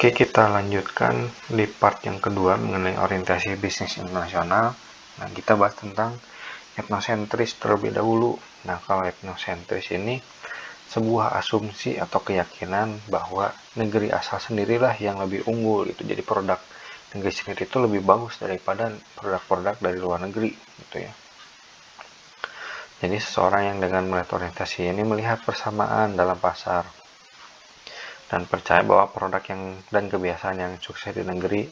Oke, kita lanjutkan di part yang kedua mengenai orientasi bisnis internasional. Nah, kita bahas tentang etnosentris terlebih dahulu. Nah, kalau etnosentris ini sebuah asumsi atau keyakinan bahwa negeri asal sendirilah yang lebih unggul gitu. Jadi produk negeri sendiri itu lebih bagus daripada produk-produk dari luar negeri gitu ya. Jadi seseorang yang dengan melihat orientasi ini melihat persamaan dalam pasar dan percaya bahwa produk yang dan kebiasaan yang sukses di negeri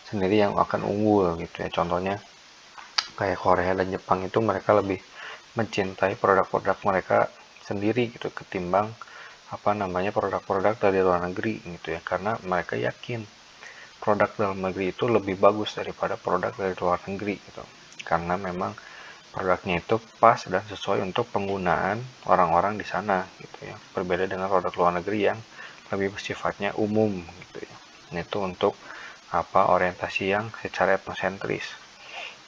sendiri yang akan unggul gitu ya. Contohnya kayak Korea dan Jepang itu mereka lebih mencintai produk-produk mereka sendiri gitu ketimbang produk-produk dari luar negeri gitu ya, karena mereka yakin produk dalam negeri itu lebih bagus daripada produk dari luar negeri gitu, karena memang produknya itu pas dan sesuai untuk penggunaan orang-orang di sana gitu ya, berbeda dengan produk luar negeri yang lebih sifatnya umum gitu ya. Itu untuk orientasi yang secara etnosentris.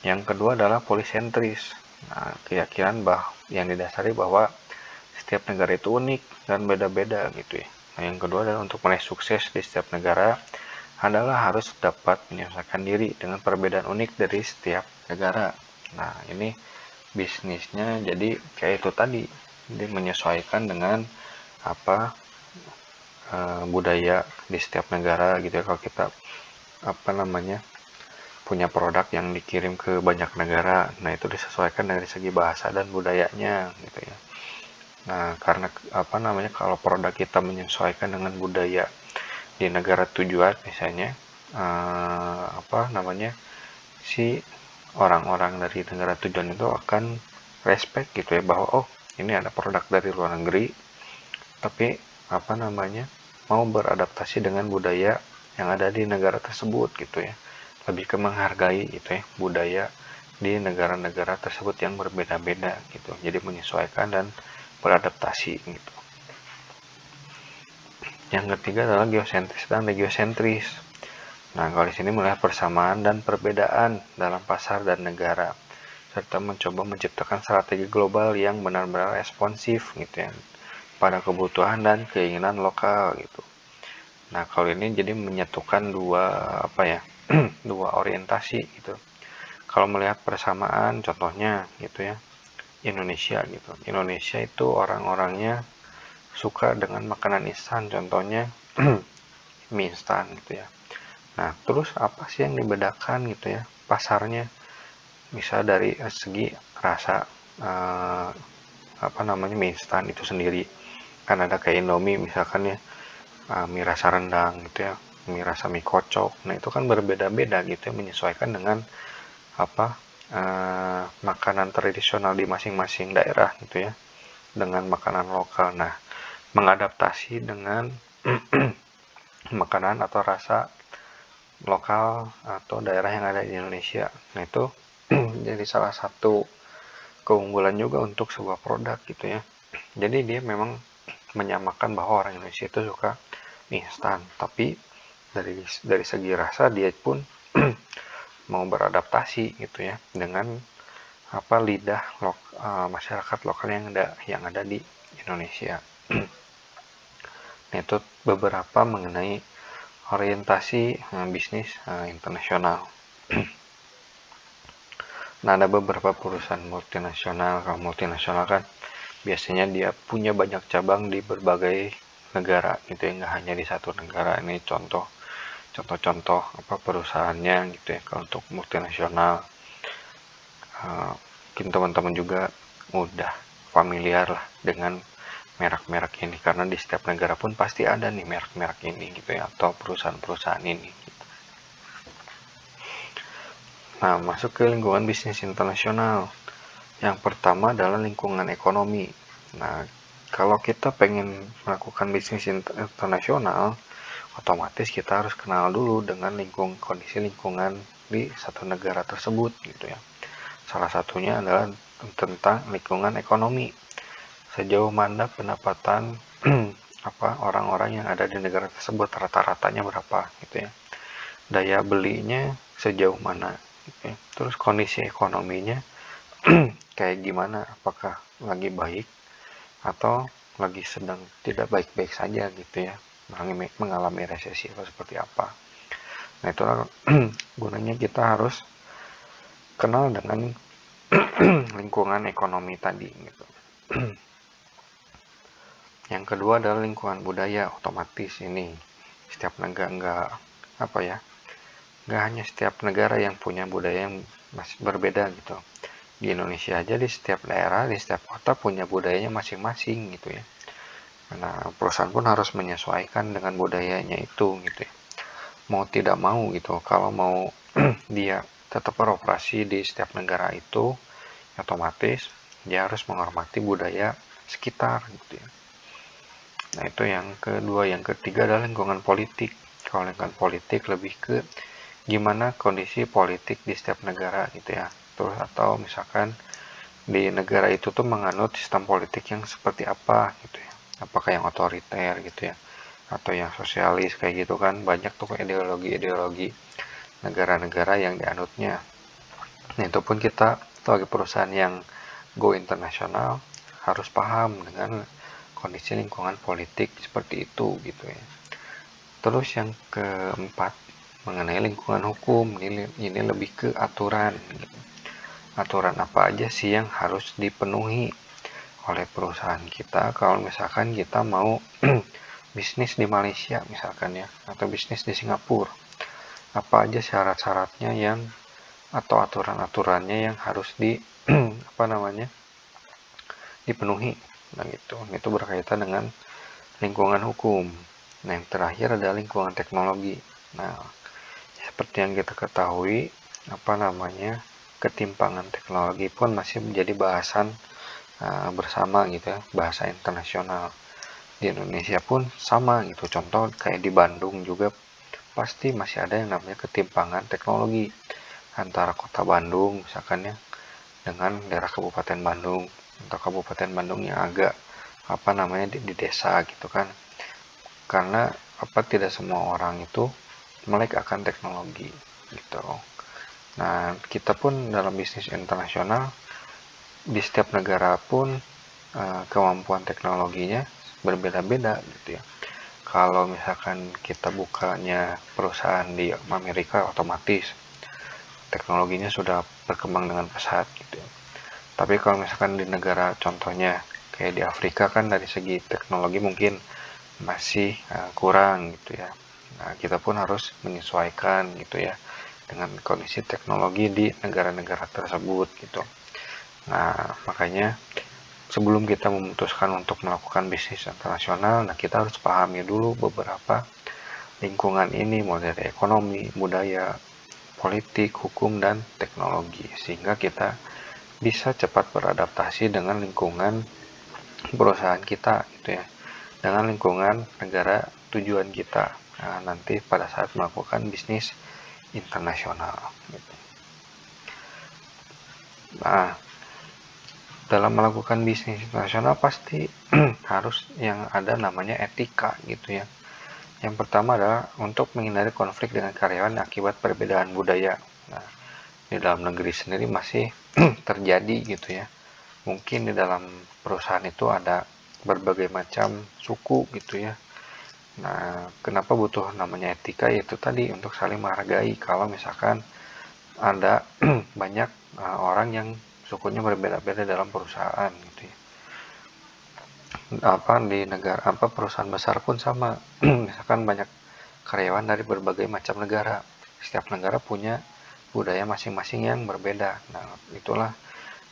Yang kedua adalah polisentris. Nah, keyakinan yang didasari bahwa setiap negara itu unik dan beda-beda gitu ya. Nah, yang kedua adalah untuk meraih sukses di setiap negara adalah harus dapat menyesuaikan diri dengan perbedaan unik dari setiap negara. Nah, ini bisnisnya jadi kayak itu tadi, dia menyesuaikan dengan budaya di setiap negara gitu ya. Kalau kita punya produk yang dikirim ke banyak negara, nah itu disesuaikan dari segi bahasa dan budayanya gitu ya. Nah, karena kalau produk kita menyesuaikan dengan budaya di negara tujuan misalnya, si orang-orang dari negara tujuan itu akan respect gitu ya, bahwa oh ini ada produk dari luar negeri tapi mau beradaptasi dengan budaya yang ada di negara tersebut gitu ya, lebih ke menghargai gitu ya budaya di negara-negara tersebut yang berbeda-beda gitu, jadi menyesuaikan dan beradaptasi gitu. Yang ketiga adalah geosentris dan regiosentris. Nah, kalau di sini melihat persamaan dan perbedaan dalam pasar dan negara, serta mencoba menciptakan strategi global yang benar-benar responsif gitu ya pada kebutuhan dan keinginan lokal gitu. Nah, kalau ini jadi menyatukan dua dua orientasi gitu. Kalau melihat persamaan, contohnya gitu ya, Indonesia gitu. Indonesia itu orang-orangnya suka dengan makanan instan, contohnya mie instan gitu ya. Nah, terus apa sih yang dibedakan gitu ya pasarnya? Bisa dari segi rasa mie instan itu sendiri. Kan ada kayak Indomie misalkan ya, mie rasa rendang gitu ya, mie rasa mie kocok. Nah, itu kan berbeda-beda gitu ya, menyesuaikan dengan makanan tradisional di masing-masing daerah gitu ya, dengan makanan lokal. Nah, mengadaptasi dengan makanan atau rasa lokal atau daerah yang ada di Indonesia. Nah, itu jadi salah satu keunggulan juga untuk sebuah produk gitu ya. Jadi dia memang menyamakan bahwa orang Indonesia itu suka mie instan, tapi dari segi rasa dia pun mau beradaptasi gitu ya dengan lidah masyarakat lokal yang ada di Indonesia. Nah, itu beberapa mengenai orientasi bisnis internasional. Nah, ada beberapa perusahaan multinasional. Kalau multinasional kan biasanya dia punya banyak cabang di berbagai negara gitu ya, nggak hanya di satu negara. Ini contoh-contoh perusahaannya gitu ya. Kalau untuk multinasional, mungkin teman-teman juga udah familiar lah dengan merek-merek ini, karena di setiap negara pun pasti ada nih merek-merek ini gitu ya, atau perusahaan-perusahaan ini gitu. Nah, masuk ke lingkungan bisnis internasional. Yang pertama adalah lingkungan ekonomi. Nah, kalau kita pengen melakukan bisnis internasional, otomatis kita harus kenal dulu dengan kondisi lingkungan di satu negara tersebut gitu ya. Salah satunya adalah tentang lingkungan ekonomi. Sejauh mana pendapatan orang-orang yang ada di negara tersebut, rata-ratanya berapa gitu ya. Daya belinya sejauh mana gitu ya. Terus kondisi ekonominya kayak gimana, apakah lagi baik atau lagi sedang tidak baik-baik saja gitu ya. mengalami resesi atau seperti apa. Nah, itulah gunanya kita harus kenal dengan lingkungan ekonomi tadi gitu. Yang kedua adalah lingkungan budaya. Otomatis ini setiap negara nggak hanya setiap negara yang punya budaya yang masih berbeda gitu. Di Indonesia aja di setiap daerah, di setiap kota punya budayanya masing-masing gitu ya. Nah, perusahaan pun harus menyesuaikan dengan budayanya itu gitu ya. Mau tidak mau gitu, kalau mau dia tetap beroperasi di setiap negara itu, otomatis dia harus menghormati budaya sekitar gitu ya. Nah, itu yang kedua. Yang ketiga adalah lingkungan politik. Kalau lingkungan politik lebih ke gimana kondisi politik di setiap negara gitu ya. Terus atau misalkan di negara itu tuh menganut sistem politik yang seperti apa gitu ya. Apakah yang otoriter gitu ya, atau yang sosialis kayak gitu kan. Banyak tuh ideologi-ideologi negara-negara yang dianutnya. Nah, itu pun kita sebagai perusahaan yang go internasional harus paham dengan kondisi lingkungan politik seperti itu gitu ya. Terus yang keempat mengenai lingkungan hukum, ini lebih ke aturan gitu. Aturan apa aja sih yang harus dipenuhi oleh perusahaan kita kalau misalkan kita mau bisnis di Malaysia misalkan ya, atau bisnis di Singapura. Apa aja syarat-syaratnya yang atau aturan-aturannya yang harus dipenuhi. Nah, itu berkaitan dengan lingkungan hukum. Nah, yang terakhir adalah lingkungan teknologi. Nah, seperti yang kita ketahui, ketimpangan teknologi pun masih menjadi bahasan bersama gitu ya, bahasa internasional. Di Indonesia pun sama gitu. Contoh kayak di Bandung juga pasti masih ada yang namanya ketimpangan teknologi antara kota Bandung misalkan ya dengan daerah Kabupaten Bandung atau Kabupaten Bandung yang agak di desa gitu kan. Karena tidak semua orang itu melek akan teknologi gitu. Nah, kita pun dalam bisnis internasional di setiap negara pun kemampuan teknologinya berbeda-beda gitu ya. Kalau misalkan kita bukanya perusahaan di Amerika, otomatis teknologinya sudah berkembang dengan pesat gitu ya. Tapi kalau misalkan di negara contohnya kayak di Afrika kan dari segi teknologi mungkin masih kurang gitu ya. Nah, kita pun harus menyesuaikan gitu ya dengan kondisi teknologi di negara-negara tersebut gitu. Nah, makanya sebelum kita memutuskan untuk melakukan bisnis internasional, nah kita harus pahami dulu beberapa lingkungan ini, mulai dari ekonomi, budaya, politik, hukum, dan teknologi, sehingga kita bisa cepat beradaptasi dengan lingkungan perusahaan kita gitu ya, dengan lingkungan negara tujuan kita nanti pada saat melakukan bisnis internasional gitu. Nah, dalam melakukan bisnis internasional pasti harus yang ada namanya etika gitu ya. Yang pertama adalah untuk menghindari konflik dengan karyawan akibat perbedaan budaya. Nah, di dalam negeri sendiri masih terjadi gitu ya. Mungkin di dalam perusahaan itu ada berbagai macam suku gitu ya. Nah, kenapa butuh namanya etika? Yaitu tadi untuk saling menghargai. Kalau misalkan ada banyak orang yang sukunya berbeda-beda dalam perusahaan gitu ya. Di negara perusahaan besar pun sama. Misalkan banyak karyawan dari berbagai macam negara. Setiap negara punya budaya masing-masing yang berbeda. Nah, itulah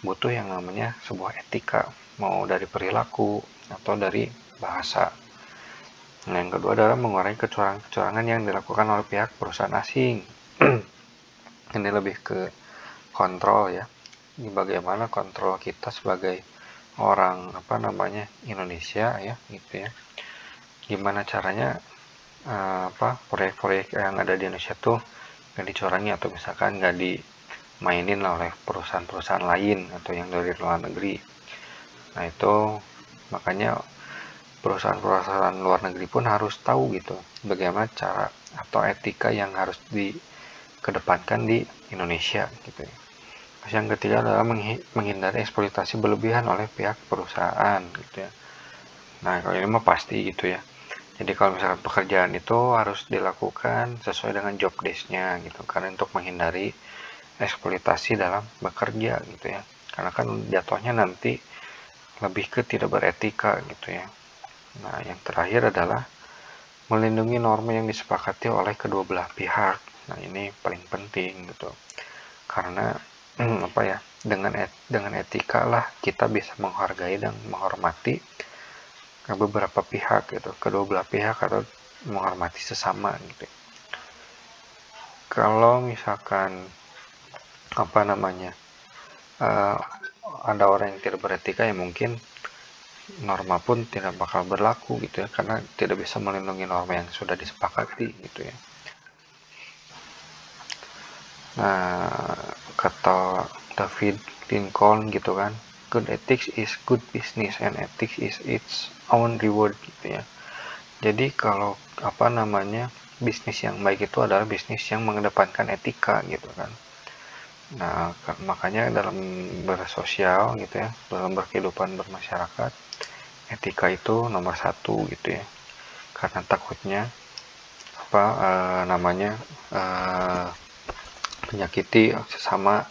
butuh yang namanya sebuah etika, mau dari perilaku atau dari bahasa. Nah, yang kedua adalah mengurangi kecurangan yang dilakukan oleh pihak perusahaan asing. Ini lebih ke kontrol ya. Ini bagaimana kontrol kita sebagai orang Indonesia ya gitu ya. Gimana caranya proyek-proyek yang ada di Indonesia tuh nggak dicurangi atau misalkan nggak dimainin oleh perusahaan-perusahaan lain atau yang dari luar negeri. Nah, itu makanya perusahaan-perusahaan luar negeri pun harus tahu gitu bagaimana cara atau etika yang harus dikedepankan di Indonesia gitu ya. Yang ketiga adalah menghindari eksploitasi berlebihan oleh pihak perusahaan gitu ya. Nah, kalau ini mah pasti gitu ya. Jadi kalau misalkan pekerjaan itu harus dilakukan sesuai dengan job desk-nya gitu, karena untuk menghindari eksploitasi dalam bekerja gitu ya. Karena kan jatuhnya nanti lebih ke tidak beretika gitu ya. Nah, yang terakhir adalah melindungi norma yang disepakati oleh kedua belah pihak. Nah, ini paling penting gitu. Karena apa ya? Dengan etika lah kita bisa menghargai dan menghormati beberapa pihak gitu, kedua belah pihak atau menghormati sesama gitu. Kalau misalkan apa namanya uh, ada orang yang tidak beretika ya mungkin norma pun tidak bakal berlaku gitu ya karena tidak bisa melindungi norma yang sudah disepakati gitu ya. Nah, kata David Lincoln gitu kan, good ethics is good business and ethics is its own reward gitu ya. Jadi kalau apa namanya bisnis yang baik itu adalah bisnis yang mengedepankan etika gitu kan. Nah, makanya dalam bersosial gitu ya, dalam berkehidupan bermasyarakat, etika itu nomor satu gitu ya. Karena takutnya apa namanya menyakiti sesama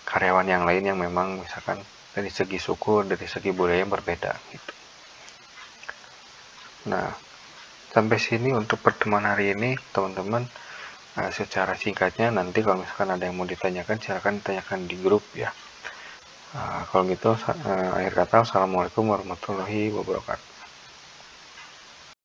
karyawan yang lain yang memang misalkan dari segi suku, dari segi budaya yang berbeda gitu. Nah, sampai sini untuk pertemuan hari ini, teman-teman. Secara singkatnya nanti kalau misalkan ada yang mau ditanyakan silahkan tanyakan di grup ya. Kalau gitu akhir kata assalamualaikum warahmatullahi wabarakatuh.